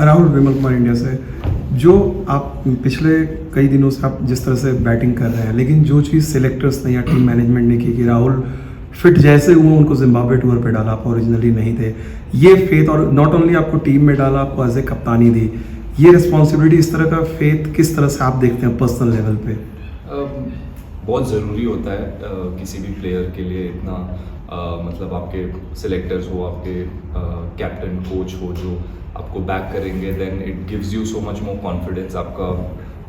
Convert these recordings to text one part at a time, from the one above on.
Rahul Vimal Kumar India से। जो आप पिछले कई दिनों से आप जिस तरह से बैटिंग कर रहे हैं, लेकिन जो चीज़ सिलेक्टर्स ने या टीम मैनेजमेंट ने की कि राहुल फिट जैसे हुए उनको जिम्बाब्वे टूर पे डाला, आप ओरिजिनली नहीं थे, ये फेथ और नॉट ओनली आपको टीम में डाला, आपको एज ए कप्तानी दी, ये रिस्पॉन्सिबिलिटी, इस तरह का फेथ किस तरह से आप देखते हैं पर्सनल लेवल पे? बहुत ज़रूरी होता है किसी भी प्लेयर के लिए इतना मतलब आपके सिलेक्टर्स हो, आपके कैप्टन कोच हो जो आपको बैक करेंगे, then it gives you so much more confidence. आपका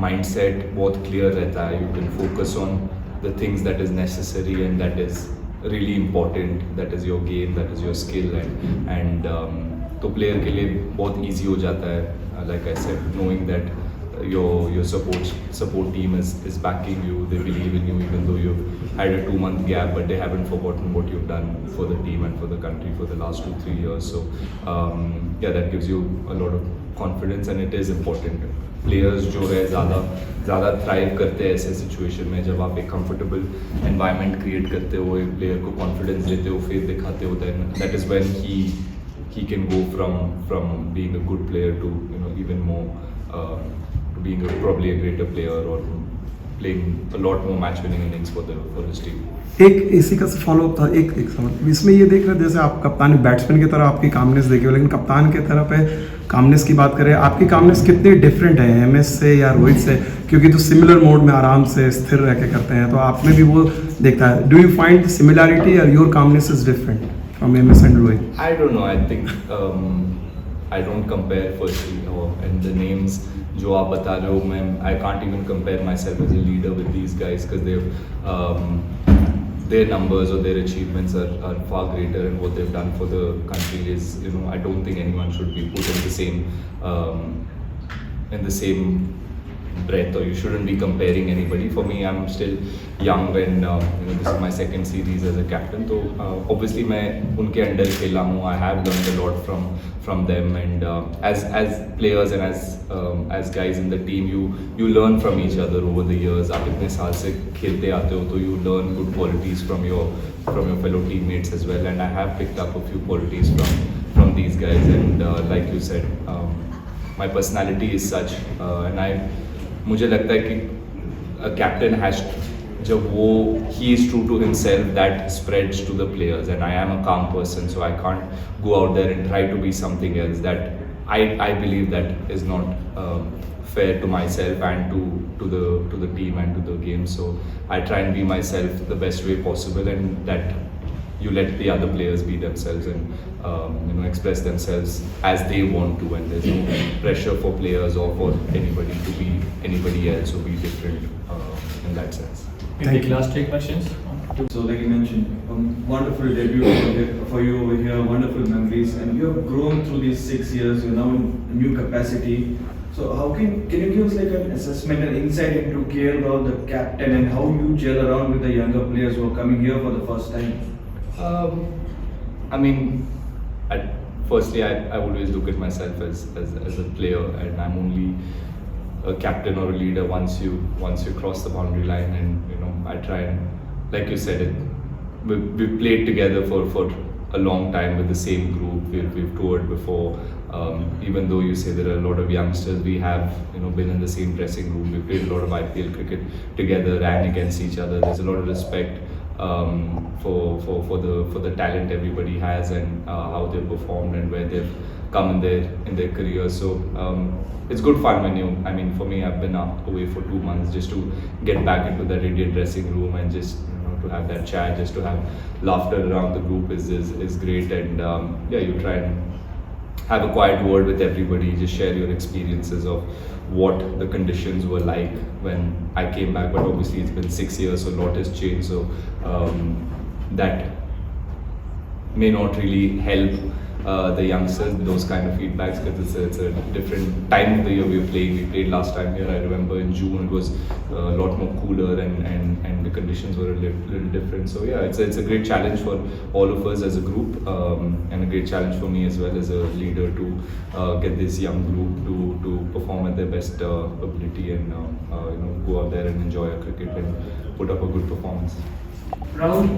माइंडसेट बहुत क्लियर रहता है, you can focus on the things that is necessary and that is really important, that is your game, that is your skill and तो player के लिए बहुत easy हो जाता है, like I said, knowing that your support team is backing you, they believe in you even though you've had a 2-month gap, but they haven't forgotten what you've done for the team and for the country for the last 2-3 years. So yeah, that gives you a lot of confidence and it is important. Players जो है ज़्यादा thrive करते हैं ऐसे situation में, जब आप एक कंफर्टेबल एनवायरनमेंट क्रिएट करते हो, एक प्लेयर को कॉन्फिडेंस देते हो, फेथ दिखाते हो, then that is when he can go from being a good player to even more being probably a greater player or playing a lot more match winning innings for his team. एक इसी का follow up था, एक सवाल इसमें ये देख रहे, जैसे आप कप्तान बैट्समैन की तरह आपकी कामनेस देखी हो, लेकिन कप्तान की तरफ है कामनेस की बात करें, आपकी कामनेस कितनी डिफरेंट है एमएस से या रोहित से? क्योंकि तो सिमिलर मोड में आराम से स्थिर रह के करते हैं, तो आप में भी वो देखता है। डू यू फाइंड सिमिलैरिटी और your calmness is different from MS and Rohit? I don't know, I think I don't compare firstly, and the names जो आप बता रहे हो, मैं I can't even compare myself as a leader with these guys because their numbers or their achievements are far greater, and what they've done for the country is, I don't think anyone should be put in the same breath, or you shouldn't be comparing anybody. For me, I'm still young and this is my second series as a captain, so obviously मैं उनके under खेला हूँ, I have learned a lot from them, and as players and as guys in the team, you learn from each other over the years. आप इतने साल से खेलते आते हो, तो you learn good qualities from your fellow teammates as well, and I have picked up a few qualities from these guys, and like you said, my personality is such, and मुझे लगता है कि कैप्टन हैज, जब वो he is true to himself, that spreads to the players, and I am a calm person, so I can't go out there and try to be something else that I believe that is not fair to myself and to the team and to the game. So I try and be myself the best way possible, and that you let the other players be themselves and express themselves as they want to, and there's no pressure for players or for anybody to be anybody else or be different in that sense. Thank you. Last 3 questions. So like you mentioned, wonderful debut for you over here, wonderful memories, and you have grown through these 6 years. You're now in a new capacity. So how can you give us like an assessment and insight into KL Rahul, the captain, and how you gel around with the younger players who are coming here for the first time? I mean, firstly, I always look at myself as a player, and I'm only a captain or a leader once you cross the boundary line, and I try and, like you said, we've played together for a long time with the same group. We've toured before. Even though you say there are a lot of youngsters, we have been in the same dressing room. We played a lot of IPL cricket together, ran against each other. There's a lot of respect for the talent everybody has, and how they've performed and where they've come in their career. So it's good fun when for me, I've been away for 2 months just to get back into that Indian dressing room and just to have that chat, just to have laughter around the group is great, and yeah, you try and have a quiet word with everybody, just share your experiences of what the conditions were like when I came back. But obviously it's been 6 years, so a lot has changed, so that may not really help the youngsters, those kind of feedbacks, because it's a different time of the year we're playing. We played last time here, I remember in June, it was a lot more cooler, and the conditions were a little different. So yeah, it's a great challenge for all of us as a group, and a great challenge for me as well as a leader to get this young group to perform at their best ability, and go out there and enjoy a cricket and put up a good performance. Rahul,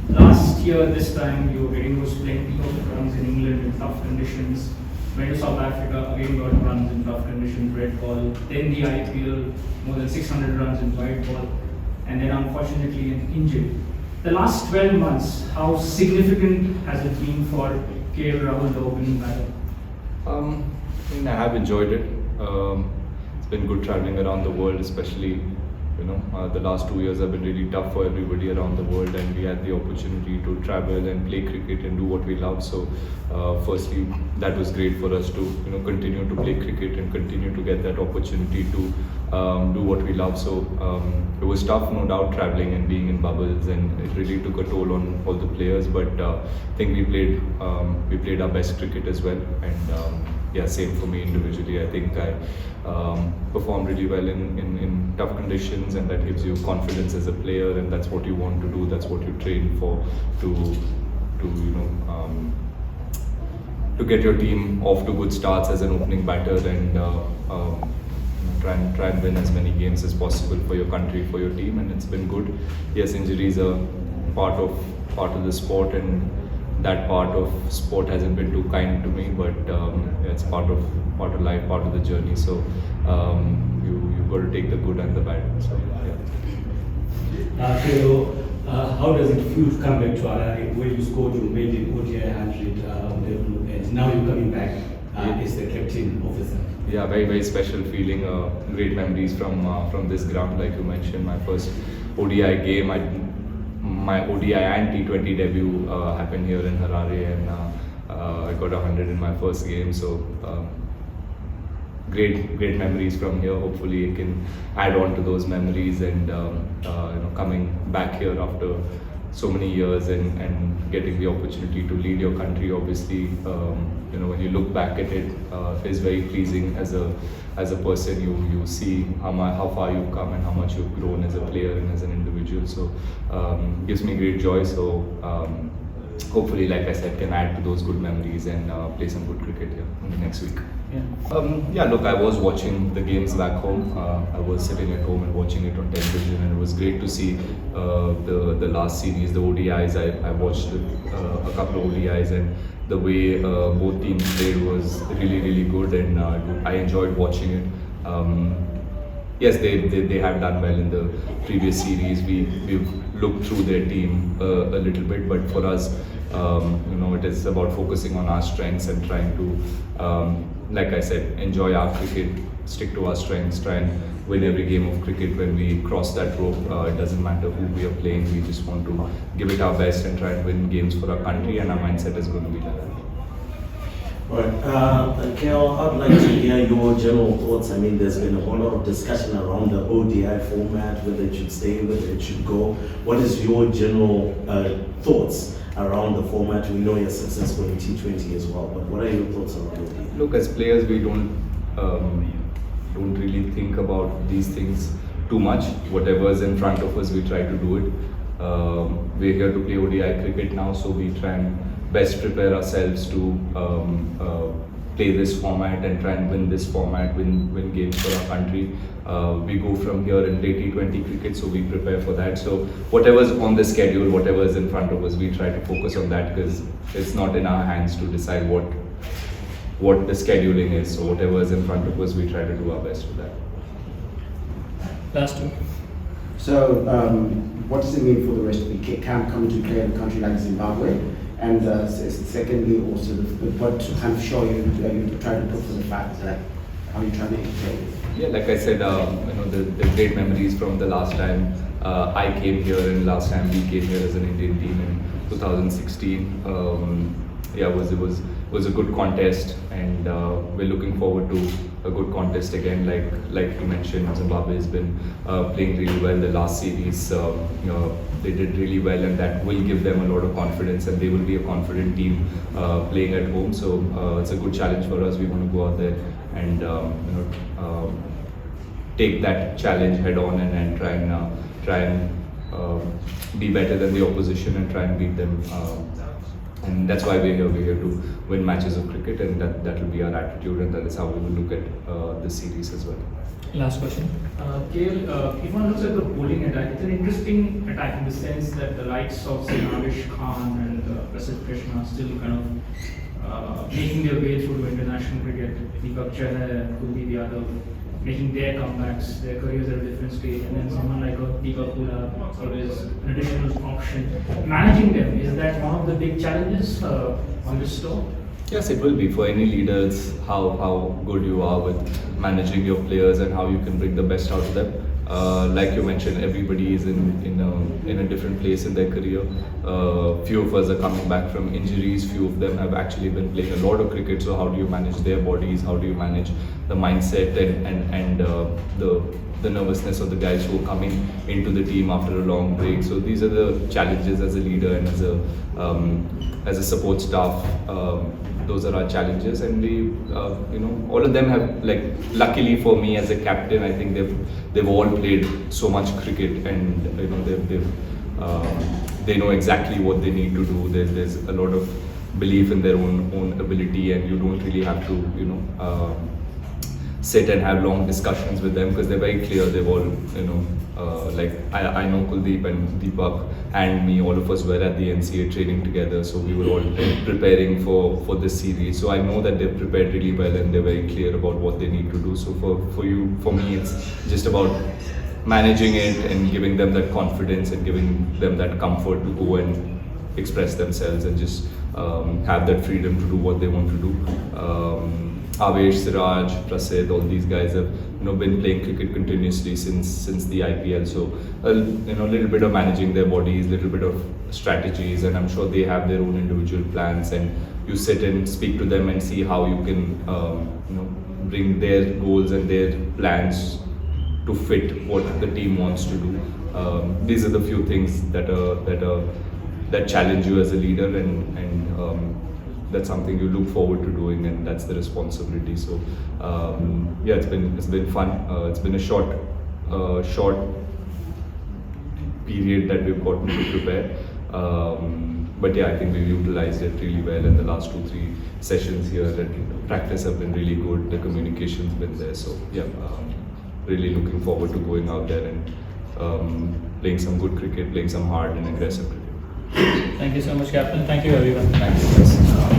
last year this time you were getting those plenty of runs in England in tough conditions. went to South Africa, again got runs in tough conditions, red ball, then the IPL, more than 600 runs in white ball, and then unfortunately an injury. The last 12 months, how significant has it been for KL Rahul, the opening batter? I have enjoyed it. It's been good traveling around the world, especially the last 2 years have been really tough for everybody around the world, and we had the opportunity to travel and play cricket and do what we love. So, firstly, that was great for us to continue to play cricket and continue to get that opportunity to do what we love. So, it was tough, no doubt, traveling and being in bubbles, and it really took a toll on all the players. But I think we played our best cricket as well, and yeah, same for me individually. I think I performed really well in tough conditions, and that gives you confidence as a player, and that's what you want to do. That's what you train for, to get your team off to good starts as an opening batter, and try and win as many games as possible for your country, for your team. And it's been good. Yes, injuries are part of the sport, and that part of sport hasn't been too kind to me, but it's part of life, part of the journey. So you've got to take the good and the bad. So yeah. KL, how does it feel to come back to Harare, where you scored your maiden ODI 100 and now you're coming back as the captain officer? Yeah, very, very special feeling. Great memories from this ground, like you mentioned. My first ODI game, my ODI and T20 debut happened here in Harare, and I got 100 in my first game. So great memories from here. Hopefully, it can add on to those memories, and coming back here after so many years and getting the opportunity to lead your country. Obviously, when you look back at it, is very pleasing as a person. You see how far you've come and how much you've grown as a player and as an individual. So gives me great joy. So hopefully, like I said, can add to those good memories and play some good cricket here in the next week. Yeah. Look, I was watching the games back home. I was sitting at home and watching it on television, and it was great to see the last series, the ODIs. I watched a couple of ODIs, and the way both teams played was really, really good, and I enjoyed watching it. Yes, they have done well in the previous series. We've looked through their team a little bit, but for us, it is about focusing on our strengths and trying to, like I said, enjoy our cricket, stick to our strengths, try and win every game of cricket. When we cross that rope, it doesn't matter who we are playing. We just want to give it our best and try and win games for our country, and our mindset is going to be like that. Right. KL, I'd like to hear your general thoughts. I mean, there's been a whole lot of discussion around the ODI format, whether it should stay, whether it should go. What is your general thoughts around the format? We know you're successful in T20 as well, but what are your thoughts around ODI? Look, as players, we don't really think about these things too much. Whatever's in front of us, we try to do it. We're here to play ODI cricket now, so we try and best prepare ourselves to play this format and try and win this format, win games for our country. We go from here and play T20 cricket, so we prepare for that. So whatever's on the schedule, whatever's in front of us, we try to focus on that, because it's not in our hands to decide what the scheduling is. So whatever's in front of us, we try to do our best with that. Last two. So, what does it mean for the rest of the camp coming to play in a country like Zimbabwe? And secondly, also, what kind of show you try to put for the fact that how you trying to entertain? Yeah, like I said, the great memories from the last time I came here and last time we came here as an Indian team in 2016. Yeah, it was a good contest, and we're looking forward to a good contest again. Like you mentioned, Zimbabwe has been playing really well. The last series, they did really well, and that will give them a lot of confidence, and they will be a confident team playing at home. So it's a good challenge for us. We want to go out there and take that challenge head on, and try and be better than the opposition and try and beat them. And that's why we're here. We're here to win matches of cricket, and that will be our attitude, and that is how we will look at this series as well. Last question. KL, if one looks at the bowling attack, it's an interesting attack in the sense that the likes of Navish Khan and Prasidh Krishna still kind making their way through to international cricket. Deepak Chahar, Kuldeep Yadav, making their comebacks, their careers at a different stage, and then someone like Deepak Pula is an additional option. Managing them, is that one of the big challenges on this tour? Yes, it will be for any leaders. How good you are with managing your players and how you can bring the best out of them. Like you mentioned, everybody is in a different place in their career. Few of us are coming back from injuries. Few of them have actually been playing a lot of cricket. So how do you manage their bodies? How do you manage the mindset and the nervousness of the guys who are coming into the team after a long break? So these are the challenges as a leader and as a support staff. Those are our challenges, and we, all of them have, like, luckily for me as a captain, I think they've all played so much cricket, and they know exactly what they need to do. There's a lot of belief in their own ability, and you don't really have to, sit and have long discussions with them because they're very clear. They've all, like I know Kuldeep and Deepak and me, all of us were at the NCA training together, so we were all preparing for this series. So I know that they've prepared really well and they're very clear about what they need to do. So for me, it's just about managing it and giving them that confidence and giving them that comfort to go and express themselves and just have that freedom to do what they want to do. Avesh, Siraj, Prasid, all these guys have been playing cricket continuously since the IPL. So little bit of managing their bodies, little bit of strategies, and I'm sure they have their own individual plans. And you sit and speak to them and see how you can bring their goals and their plans to fit what the team wants to do. These are the few things that challenge you as a leader, and that's something you look forward to doing, and that's the responsibility. So yeah, it's been fun. It's been a short period that we've gotten to prepare, but yeah, I think we've utilized it really well. In the last 2-3 sessions here and practice have been really good. The communication's been there. So yeah, really looking forward to going out there and playing some good cricket, playing some hard and aggressive cricket. Thank you so much, Captain. Thank you, everyone. Thank you.